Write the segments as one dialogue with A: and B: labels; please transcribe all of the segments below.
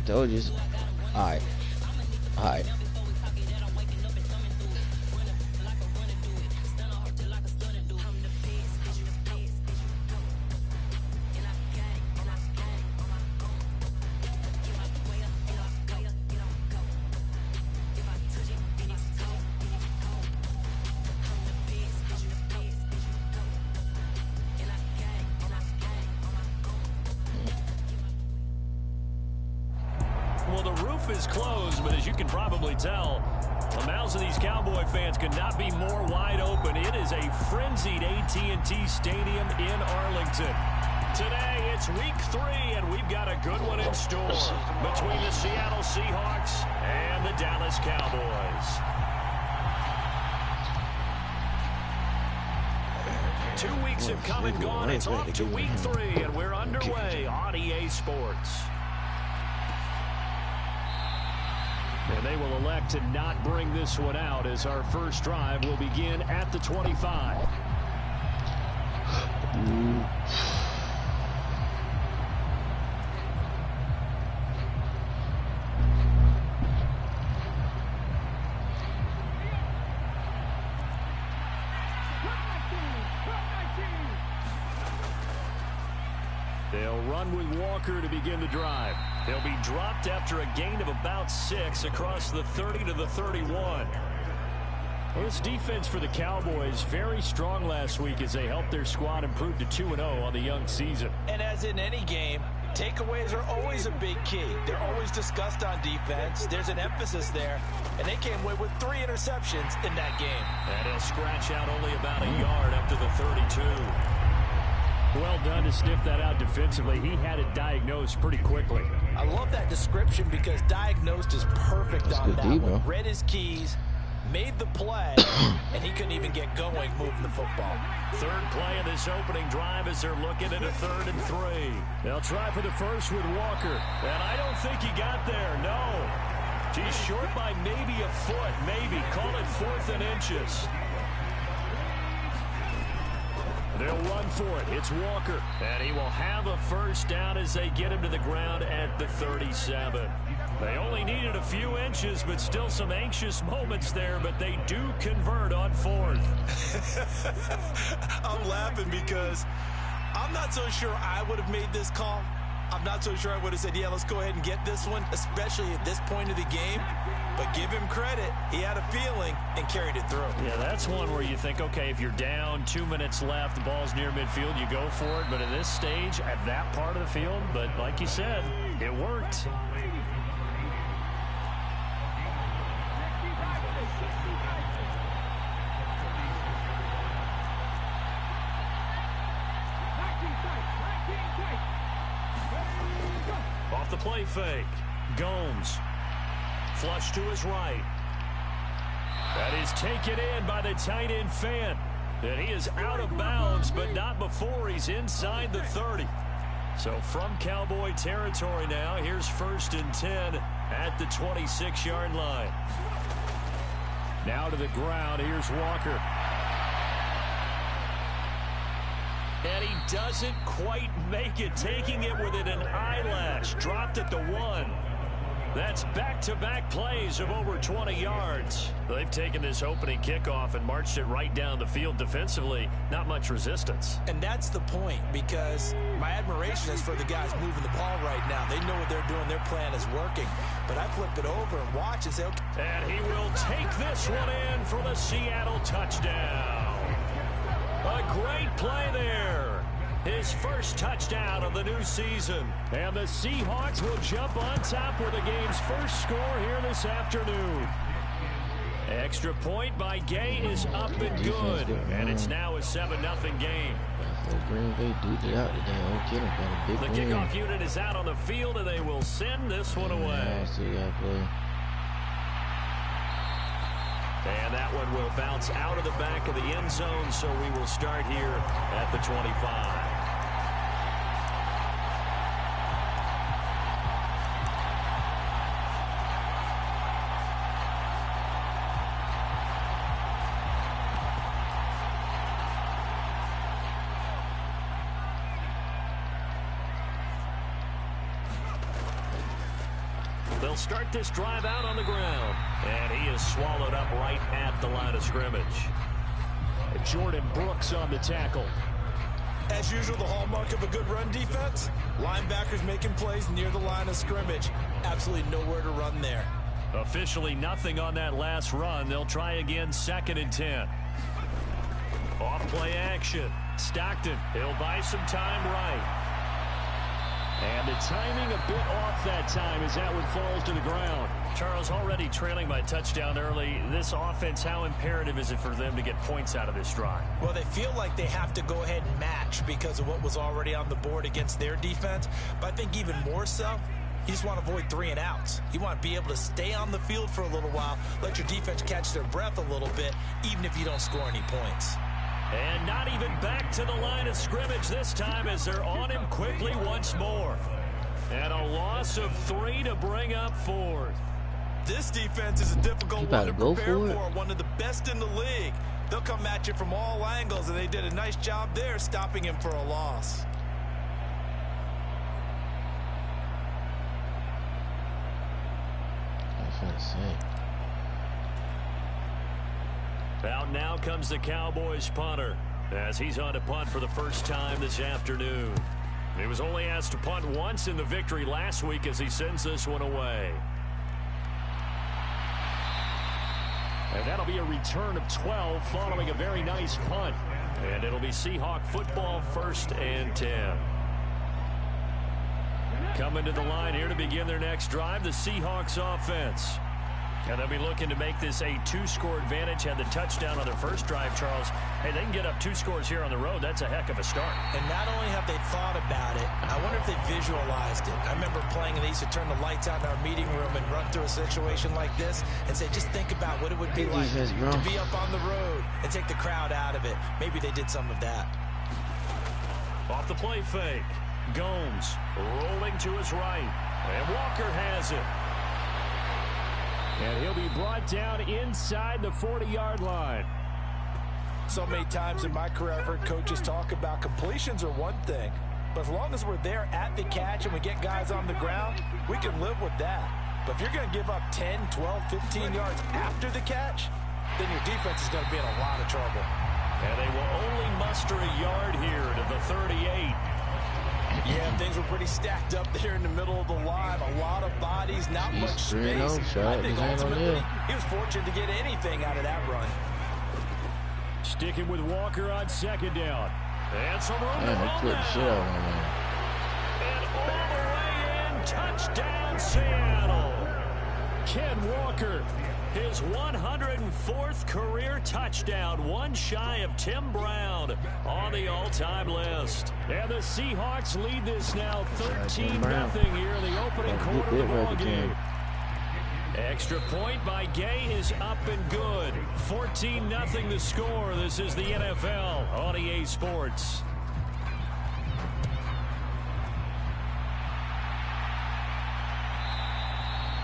A: told you. Alright. Alright.
B: Well, the roof is closed, but as you can probably tell, the mouths of these Cowboy fans could not be more wide open. It is a frenzied AT&T Stadium in Arlington. Today, it's week 3, and we've got a good one in store between the Seattle Seahawks and the Dallas Cowboys. 2 weeks have come and gone. It's off to week 3, and we're underway on EA Sports. And they will elect to not bring this one out as our first drive will begin at the 25. They'll run with Walker to begin the drive. They'll be dropped after a gain of about 6 across the 30 to the 31. Well, this defense for the Cowboys very strong last week as they helped their squad improve to 2-0 on the young season.
C: And as in any game, takeaways are always a big key. They're always discussed on defense. There's an emphasis there, and they came away with 3 interceptions in that game.
B: And he'll scratch out only about a yard up to the 32. Well done to sniff that out defensively. He had it diagnosed pretty quickly.
C: I love that description because diagnosed is perfect on that one. Read his keys, made the play, and he couldn't even get going moving the football.
B: Third play of this opening drive as they're looking at a 3rd and 3. They'll try for the first with Walker. And I don't think he got there, no. He's short by maybe a foot, maybe. Call it 4th and inches. They'll run for it. It's Walker. And he will have a first down as they get him to the ground at the 37. They only needed a few inches, but still some anxious moments there, but they do convert on 4th.
C: I'm laughing because I'm not so sure I would have made this call. I'm not so sure I would have said, yeah, let's go ahead and get this one, especially at this point of the game. But give him credit. He had a feeling and carried it through.
B: Yeah, that's one where you think, okay, if you're down, 2 minutes left, the ball's near midfield, you go for it. But at this stage, at that part of the field, but like you said, it worked. Off the play fake. Gomes. Flush to his right. That is taken in by the tight end Fant. And he is out of bounds, but not before he's inside the 30. So from Cowboy territory now, here's 1st and 10 at the 26-yard line. Now to the ground, here's Walker. And he doesn't quite make it, taking it within an eyelash. Dropped at the 1. That's back-to-back plays of over 20 yards. They've taken this opening kickoff and marched it right down the field defensively. Not much resistance.
C: And that's the point, because my admiration is for the guys moving the ball right now. They know what they're doing. Their plan is working. But I flip it over and watch and say, okay.
B: And he will take this one in for the Seattle touchdown. A great play there. His first touchdown of the new season. And the Seahawks will jump on top with the game's first score here this afternoon. Extra point by Gay is up and good. And it's now a 7-0 game. The kickoff unit is out on the field, and they will send this one away. And that one will bounce out of the back of the end zone, so we will start here at the 25. They'll start this drive out on the ground. And he is swallowed up right at the line of scrimmage. Jordan Brooks on the tackle.
C: As usual, the hallmark of a good run defense, linebackers making plays near the line of scrimmage. Absolutely nowhere to run there.
B: Officially nothing on that last run. They'll try again, 2nd and 10. Off play action. Stockton, he'll buy some time right. And the timing a bit off that time as that one falls to the ground. Charles, already trailing by touchdown early. This offense, how imperative is it for them to get points out of this drive?
C: Well, they feel like they have to go ahead and match because of what was already on the board against their defense. But I think even more so, you just want to avoid 3 and outs. You want to be able to stay on the field for a little while, let your defense catch their breath a little bit, even if you don't score any points.
B: And not even back to the line of scrimmage this time as they're on him quickly once more. And a loss of 3 to bring up 4th.
C: This defense is a difficult one to prepare for, one of the best in the league. They'll come at you from all angles, and they did a nice job there stopping him for a loss.
B: Out now comes the Cowboys punter as he's on to punt for the first time this afternoon. He was only asked to punt once in the victory last week as he sends this one away. And that'll be a return of 12 following a very nice punt. And it'll be Seahawk football, 1st and 10. Coming to the line here to begin their next drive, the Seahawks offense. And they'll be looking to make this a 2-score advantage. Had the touchdown on their first drive, Charles. Hey, they can get up 2 scores here on the road. That's a heck of a start.
C: And not only have they thought about it, I wonder if they visualized it. I remember playing, and they used to turn the lights out in our meeting room and run through a situation like this and say, just think about what it would be like to be up on the road and take the crowd out of it. Maybe they did some of that.
B: Off the play fake. Gomes rolling to his right. And Walker has it. And he'll be brought down inside the 40-yard line.
C: So many times in my career, I've heard coaches talk about completions are one thing. But as long as we're there at the catch and we get guys on the ground, we can live with that. But if you're going to give up 10, 12, 15 yards after the catch, then your defense is going to be in a lot of trouble.
B: And they will only muster a yard here to the 38.
C: Yeah, things were pretty stacked up there in the middle of the line. A lot of bodies, not much space. I think ultimately he was fortunate to get anything out of that run.
B: Sticking with Walker on 2nd down. And some room to roll now. And all the way in, touchdown Seattle. Ken Walker, his 104th career touchdown, one shy of Tim Brown on the all-time list. And the Seahawks lead this now 13-0 here in the opening quarter of the ball game. Extra point by Gay is up and good. 14-0 the score. This is the NFL on EA Sports.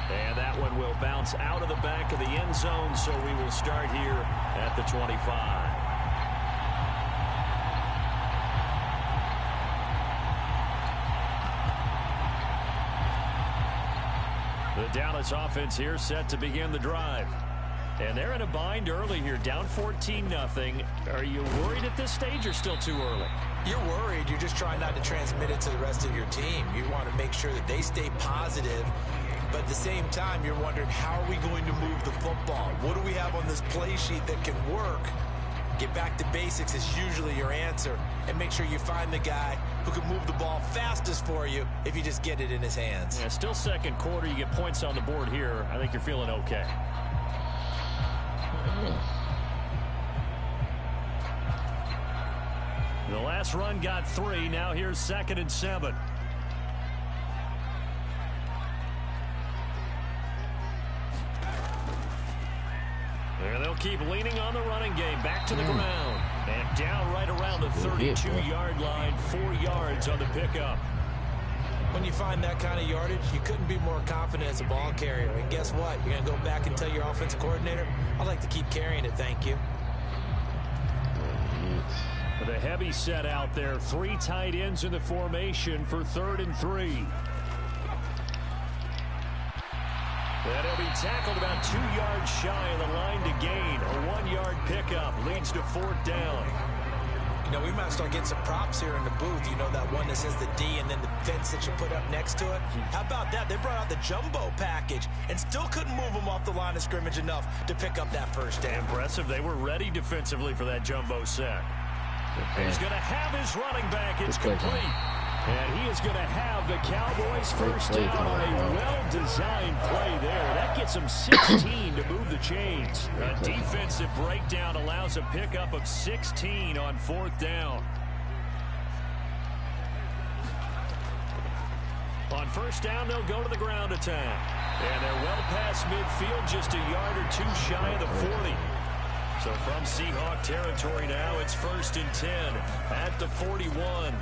B: And that one will bounce out of the back of the end zone, so we will start here at the 25. The Dallas offense here set to begin the drive. And they're in a bind early here, down 14-0. Are you worried at this stage or still too early?
C: You're worried. You're just trying not to transmit it to the rest of your team. You want to make sure that they stay positive. But at the same time, you're wondering, how are we going to move the football? What do we have on this play sheet that can work? Get back to basics is usually your answer. And make sure you find the guy who can move the ball fastest for you if you just get it in his hands.
B: Yeah, still second quarter. You get points on the board here. I think you're feeling okay. The last run got 3. Now here's 2nd and 7. And they'll keep leaning on the running game. Back to the ground. And down right around the 32-yard line. 4 yards on the pickup.
C: When you find that kind of yardage, you couldn't be more confident as a ball carrier. And guess what? You're going to go back and tell your offensive coordinator, I'd like to keep carrying it, thank you.
B: With a heavy set out there. 3 tight ends in the formation for 3rd and 3. And he'll be tackled about 2 yards shy of the line to gain. A 1-yard pickup leads to 4th down.
C: You know, we might start getting some props here in the booth. You know, that one that says the D and then the fence that you put up next to it. How about that? They brought out the jumbo package and still couldn't move them off the line of scrimmage enough to pick up that first down.
B: Impressive. They were ready defensively for that jumbo set. He's going to have his running back. It's complete. And he is going to have the Cowboys first down on a well-designed play there. That gets them 16 to move the chains. A defensive breakdown allows a pickup of 16 on 4th down. On 1st down, they'll go to the ground attack. And they're well past midfield, just a yard or 2 shy of the 40. So from Seahawk territory now, it's 1st and 10 at the 41.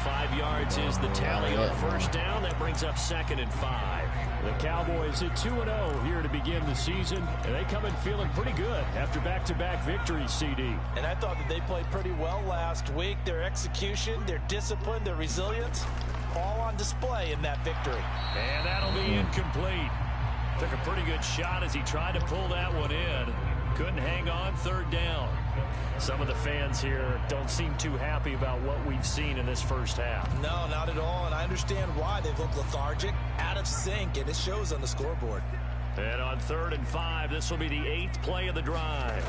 B: 5 yards is the tally on 1st down. That brings up 2nd and 5. The Cowboys at 2-0 here to begin the season. And they come in feeling pretty good after back-to-back victories, CD.
C: And I thought that they played pretty well last week. Their execution, their discipline, their resilience, all on display in that victory.
B: And that'll be incomplete. Took a pretty good shot as he tried to pull that one in. Couldn't hang on 3rd down. Some of the fans here don't seem too happy about what we've seen in this first half.
C: No, not at all, and I understand why. They've looked lethargic, out of sync, and it shows on the scoreboard.
B: And on 3rd and 5, this will be the 8th play of the drive.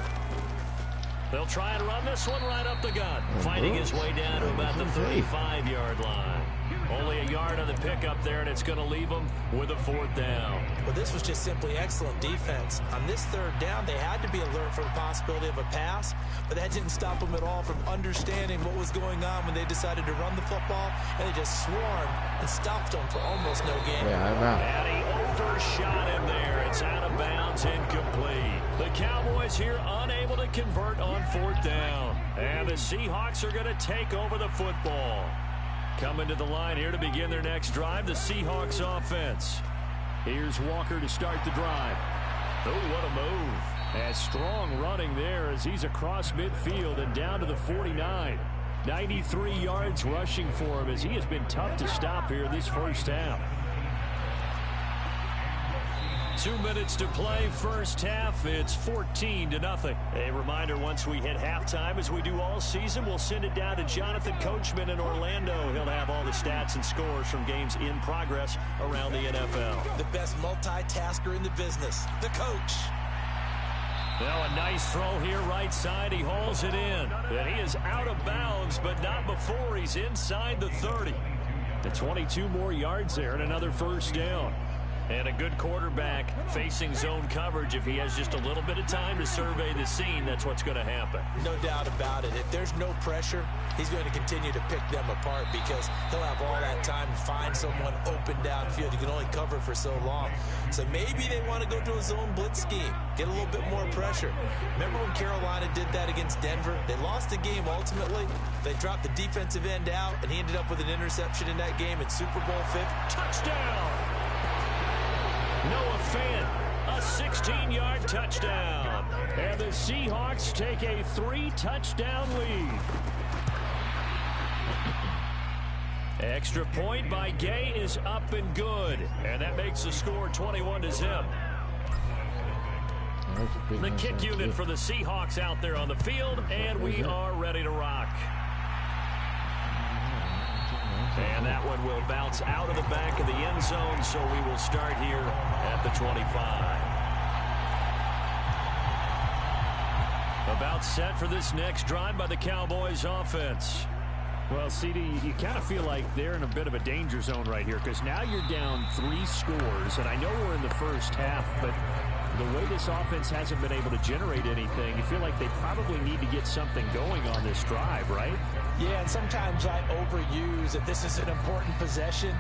B: They'll try and run this one right up the gut, fighting his way down to about the 35-yard line. Only a yard on the pickup there, and it's going to leave them with a 4th down.
C: Well, this was just simply excellent defense. On this 3rd down, they had to be alert for the possibility of a pass, but that didn't stop them at all from understanding what was going on when they decided to run the football, and they just swarmed and stopped them for almost no gain.
A: Yeah, I'm out.
B: And he overshot him there. It's out of bounds, incomplete. The Cowboys here unable to convert on 4th down. And the Seahawks are going to take over the football. Coming to the line here to begin their next drive, the Seahawks offense. Here's Walker to start the drive. Oh, what a move. And strong running there as he's across midfield and down to the 49. 93 yards rushing for him as he has been tough to stop here this first half. 2 minutes to play, first half. It's 14-0. A reminder, once we hit halftime, as we do all season, we'll send it down to Jonathan Coachman in Orlando. He'll have all the stats and scores from games in progress around the NFL.
C: The best multitasker in the business, the coach.
B: Now a nice throw here right side. He hauls it in. And he is out of bounds, but not before he's inside the 30. The 22 more yards there and another first down. And a good quarterback facing zone coverage. If he has just a little bit of time to survey the scene, that's what's going to happen.
C: No doubt about it. If there's no pressure, he's going to continue to pick them apart because he'll have all that time to find someone open downfield. You can only cover for so long. So maybe they want to go to a zone blitz scheme, get a little bit more pressure. Remember when Carolina did that against Denver? They lost the game ultimately. They dropped the defensive end out, and he ended up with an interception in that game in Super Bowl 50.
B: Touchdown! Noah Fant, a 16-yard touchdown. And the Seahawks take a 3-touchdown lead. Extra point by Gay is up and good. And that makes the score 21-0. The kick unit for the Seahawks out there on the field, and we are ready to rock. And that one will bounce out of the back of the end zone, so we will start here at the 25. About set for this next drive by the Cowboys offense. Well, CD, you kind of feel like they're in a bit of a danger zone right here because now you're down 3 scores, and I know we're in the first half, but the way this offense hasn't been able to generate anything, you feel like they probably need to get something going on this drive, right?
D: Yeah, and sometimes I overuse that this is an important possession,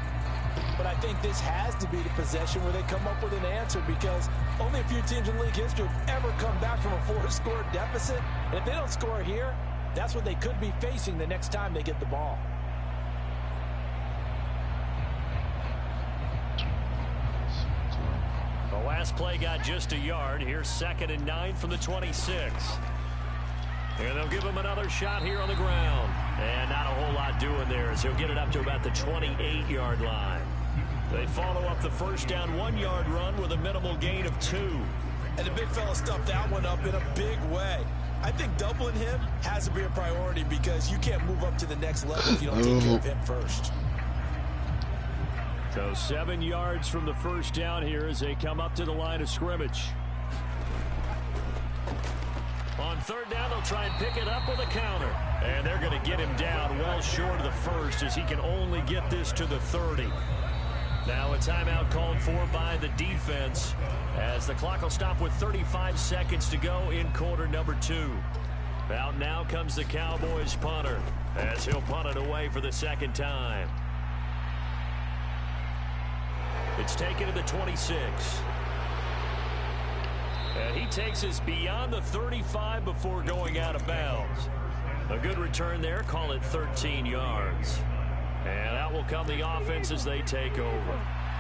D: but I think this has to be the possession where they come up with an answer because only a few teams in league history have ever come back from a 4-score deficit, and if they don't score here, that's what they could be facing the next time they get the ball.
B: The last play got just a yard. Here's 2nd and 9 from the 26. And they'll give him another shot here on the ground. And not a whole lot doing there as he'll get it up to about the 28-yard line. They follow up the first down 1-yard run with a minimal gain of 2.
C: And the big fella stuffed that one up in a big way. I think doubling him has to be a priority because you can't move up to the next level if you don't take care of him first.
B: So 7 yards from the first down here as they come up to the line of scrimmage. On third down, they'll try and pick it up with a counter. And they're going to get him down well short of the first as he can only get this to the 30. Now a timeout called for by the defense as the clock will stop with 35 seconds to go in quarter number 2. Out now comes the Cowboys punter as he'll punt it away for the second time. It's taken to the 26. And he takes us beyond the 35 before going out of bounds. A good return there, call it 13 yards. And out will come the offense as they take over.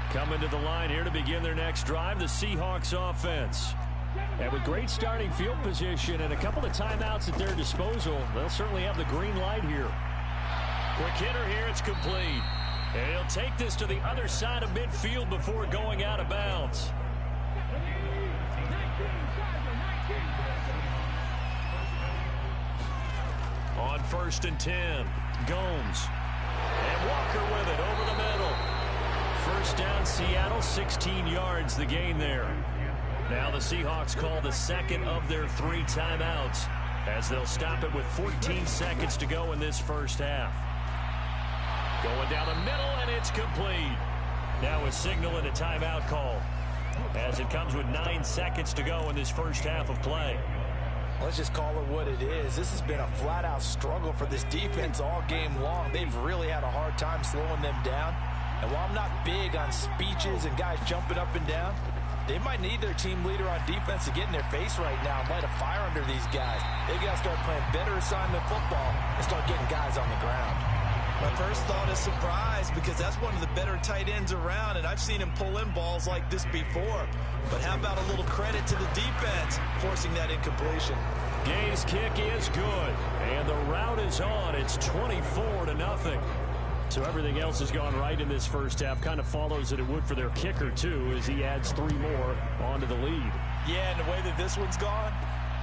B: Coming to the line here to begin their next drive, the Seahawks offense. And with great starting field position and a couple of timeouts at their disposal, they'll certainly have the green light here. Quick hitter here, it's complete. And he'll take this to the other side of midfield before going out of bounds. On 1st and 10, Gomes. And Walker with it over the middle. First down, Seattle, 16 yards the gain there. Now the Seahawks call the second of their 3 timeouts as they'll stop it with 14 seconds to go in this first half. Going down the middle, and it's complete. Now a signal and a timeout call as it comes with 9 seconds to go in this first half of play.
D: Let's just call it what it is. This has been a flat-out struggle for this defense all game long. They've really had a hard time slowing them down. And while I'm not big on speeches and guys jumping up and down, they might need their team leader on defense to get in their face right now and light a fire under these guys. They got to start playing better assignment football and start getting guys on the ground.
C: My first thought is surprise because that's one of the better tight ends around, and I've seen him pull in balls like this before. But how about a little credit to the defense forcing that incompletion?
B: Gay's kick is good, and the route is on. It's 24-0. So everything else has gone right in this first half. Kind of follows that it would for their kicker, too, as he adds 3 more onto the lead.
C: Yeah, and the way that this one's gone,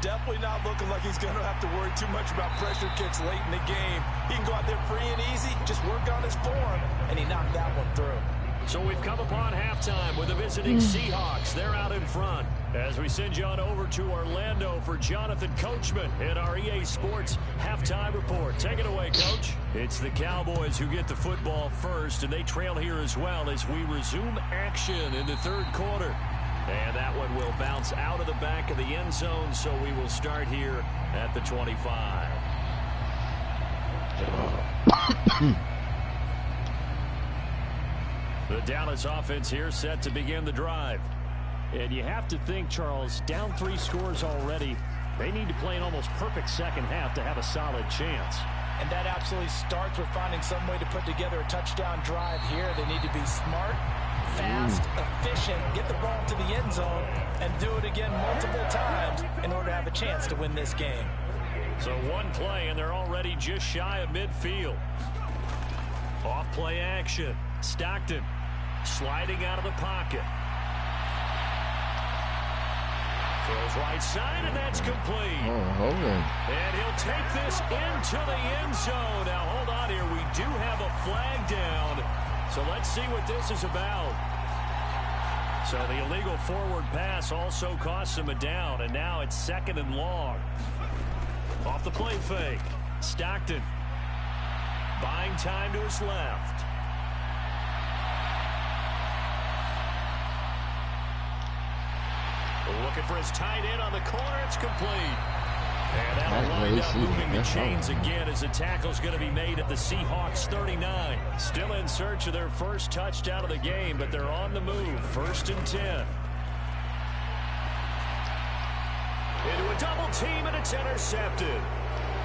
C: definitely not looking like he's going to have to worry too much about pressure kicks late in the game. He can go out there free and easy, just work on his form, and he knocked that one through.
B: So we've come upon halftime with the visiting Seahawks. They're out in front as we send you on over to Orlando for Jonathan Coachman in our EA Sports halftime report. Take it away, Coach. It's the Cowboys who get the football first, and they trail here as well as we resume action in the third quarter. And that one will bounce out of the back of the end zone, so we will start here at the 25. The Dallas offense here set to begin the drive. And you have to think, Charles, down 3 scores already. They need to play an almost perfect second half to have a solid chance.
D: And that absolutely starts with finding some way to put together a touchdown drive here. They need to be smart, fast, efficient, get the ball to the end zone, and do it again multiple times in order to have a chance to win this game.
B: So one play, and they're already just shy of midfield. Off play action. Stockton sliding out of the pocket. Throws right side, and that's complete. And he'll take this into the end zone. Now, hold on here. We do have a flag down. So let's see what this is about. So the illegal forward pass also costs him a down, and now it's 2nd and long. Off the play fake. Stockton buying time to his left. Looking for his tight end on the corner. It's complete. And that'll wind up moving the chains again as the tackle's going to be made at the Seahawks 39. Still in search of their first touchdown of the game, but they're on the move. 1st and 10. Into a double team, and it's intercepted.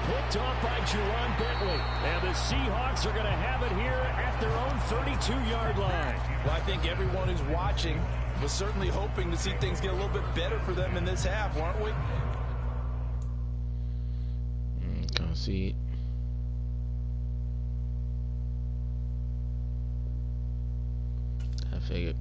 B: Picked off by Juwan Bentley. And the Seahawks are going to have it here at their own 32-yard line.
C: Well, I think everyone who's watching was certainly hoping to see things get a little bit better for them in this half, weren't we?
A: Can't see it. Figured.